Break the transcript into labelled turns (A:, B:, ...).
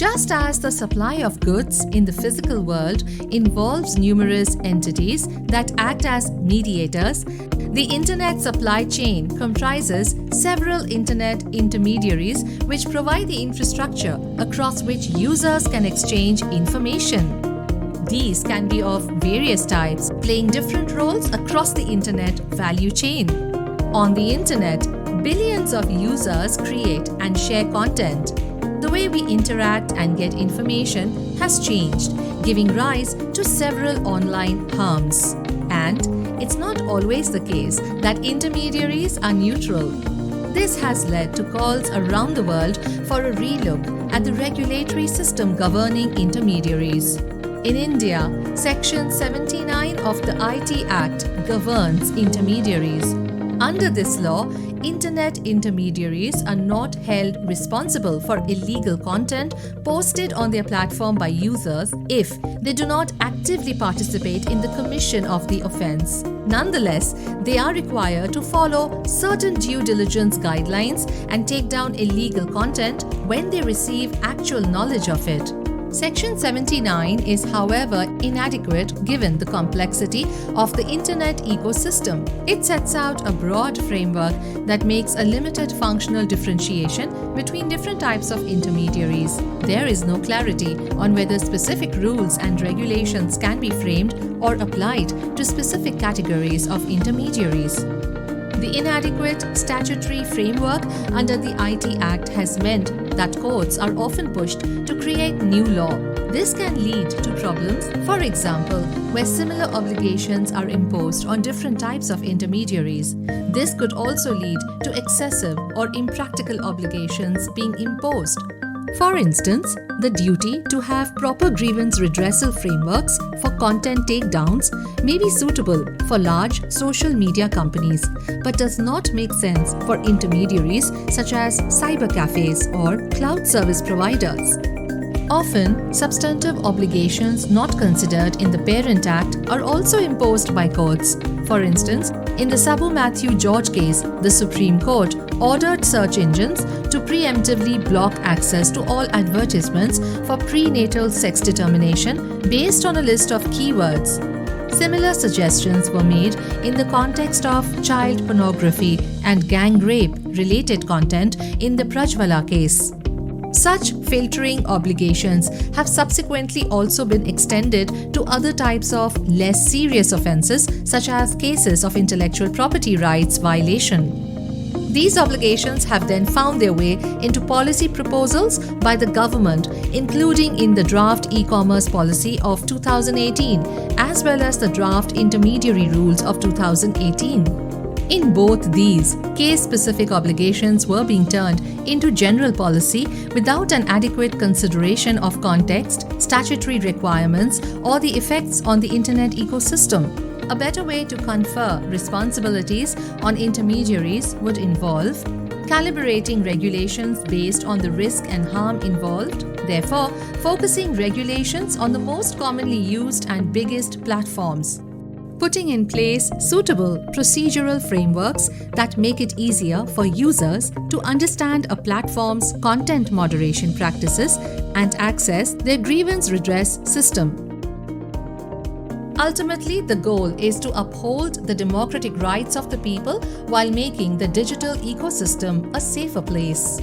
A: Just as the supply of goods in the physical world involves numerous entities that act as mediators, the Internet supply chain comprises several Internet intermediaries which provide the infrastructure across which users can exchange information. These can be of various types, playing different roles across the Internet value chain. On the Internet, billions of users create and share content. The way we interact and get information has changed, giving rise to several online harms. And it's not always the case that intermediaries are neutral. This has led to calls around the world for a relook at the regulatory system governing intermediaries. In India, Section 79 of the IT Act governs intermediaries. Under this law, Internet intermediaries are not held responsible for illegal content posted on their platform by users if they do not actively participate in the commission of the offense. Nonetheless, they are required to follow certain due diligence guidelines and take down illegal content when they receive actual knowledge of it. Section 79 is, however, inadequate given the complexity of the Internet ecosystem. It sets out a broad framework that makes a limited functional differentiation between different types of intermediaries. There is no clarity on whether specific rules and regulations can be framed or applied to specific categories of intermediaries. The inadequate statutory framework under the IT Act has meant that courts are often pushed to create new law. This can lead to problems, for example, where similar obligations are imposed on different types of intermediaries. This could also lead to excessive or impractical obligations being imposed. For instance, the duty to have proper grievance redressal frameworks for content takedowns may be suitable for large social media companies, but does not make sense for intermediaries such as cyber cafes or cloud service providers. Often, substantive obligations not considered in the Parent Act are also imposed by courts. For instance, in the Sabu Matthew George case, the Supreme Court ordered search engines to preemptively block access to all advertisements for prenatal sex determination based on a list of keywords. Similar suggestions were made in the context of child pornography and gang rape related content in the Prajwala case. Such filtering obligations have subsequently also been extended to other types of less serious offences, such as cases of intellectual property rights violation. These obligations have then found their way into policy proposals by the government, including in the draft e-commerce policy of 2018 as well as the draft intermediary rules of 2018. In both these, case-specific obligations were being turned into general policy without an adequate consideration of context, statutory requirements, or the effects on the Internet ecosystem. A better way to confer responsibilities on intermediaries would involve calibrating regulations based on the risk and harm involved, therefore focusing regulations on the most commonly used and biggest platforms. Putting in place suitable procedural frameworks that make it easier for users to understand a platform's content moderation practices and access their grievance redress system. Ultimately, the goal is to uphold the democratic rights of the people while making the digital ecosystem a safer place.